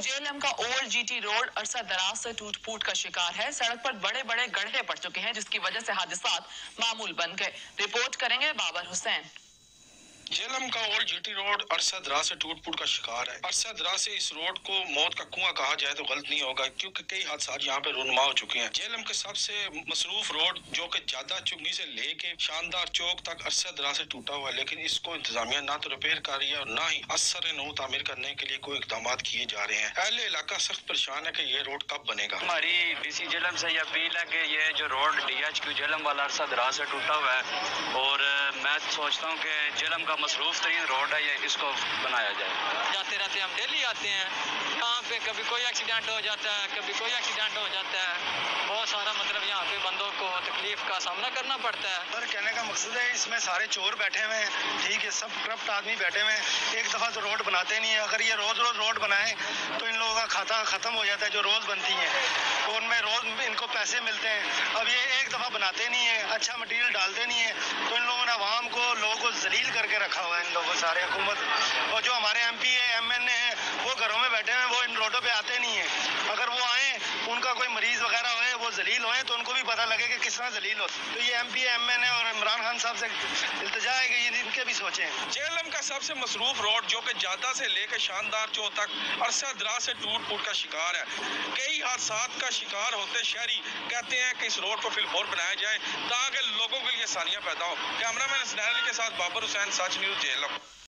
JLM का old GT road अरसा दराज से टूट फूट का शिकार है। सड़क पर बड़े बड़े गड्ढे पड़ चुके हैं, जिसकी वजह से हादसात मामूल बन गए। रिपोर्ट करेंगे बाबर हुसैन। जेएलएम का ओल्ड जीटी रोड अरसा दराज से टूट फूट का शिकार है। अरसा दराज से इस रोड को मौत का कुआं कहा जाए तो गलत नहीं होगा, क्योंकि कई हादसा यहाँ पे रुनमा हो चुके हैं। जेएलएम के सबसे मसरूफ रोड जो कि ज्यादा चुंगी से लेके शानदार चौक तक अरसा दराज से टूटा हुआ है, लेकिन इसको इंतजामिया ना तो रिपेयर कर रही है और ना ही असर नौ तामीर करने के लिए कोई इकदाम किए जा रहे हैं। अहले इलाका सख्त परेशान है कि ये रोड कब बनेगा। हमारी डीसी जेएलएम से यह अपील है कि ये जो रोड डीएचक्यू जेएलएम वाला अरसा दराज से टूटा हुआ है, और मैं सोचता हूँ कि जेएलएम का मसरूफ तरीन रोड है, ये इसको बनाया जाए। जाते रहते हम डेली आते हैं यहाँ पे, कभी कोई एक्सीडेंट हो जाता है, कभी कोई एक्सीडेंट हो जाता है। बहुत सारा मतलब यहाँ पे बंदों को तकलीफ का सामना करना पड़ता है। सर कहने का मकसद है, इसमें सारे चोर बैठे हुए हैं, ठीक है, सब करप्ट आदमी बैठे हुए हैं। एक दफ़ा तो रोड बनाते नहीं है। अगर ये रोज़ रोज़ रोड बनाए तो इन लोगों का खाता ख़त्म हो जाता है, जो रोज़ बनती हैं तो उनमें रोज़ इनको पैसे मिलते हैं। अब ये एक दफ़ा बनाते नहीं है, अच्छा मटीरियल डालते नहीं है, तो इन लोगों ने आवाम को, लोगों को जलील करके रखा हुआ है। इन लोगों सारे हुकूमत और जो हमारे MP है, MNA है, वो घरों में बैठे हैं, वो इन रोडों पे आते नहीं है। अगर वो आए, उनका कोई मरीज वगैरह होए, वो जलील होए, तो उनको भी पता लगे कि किस तरह जलील हो। तो ये MP, MNA और इमरान खान साहब से इल्तिजा है कि ये इनके भी सोचें। जेएलएम का सबसे मसरूफ रोड जो कि ज्यादा से लेकर शानदार चौक तक अरसा दराज से टूट फूट का शिकार है। कई हादसात का शिकार होते शहरी कहते हैं कि इस रोड को फिलफोर बनाया जाए ताकि लोगों के लिए आसानियां पैदा हो। कैमरामैन हसनैन अली के साथ बाबर हुसैन, सच न्यूज़, जेएलएम।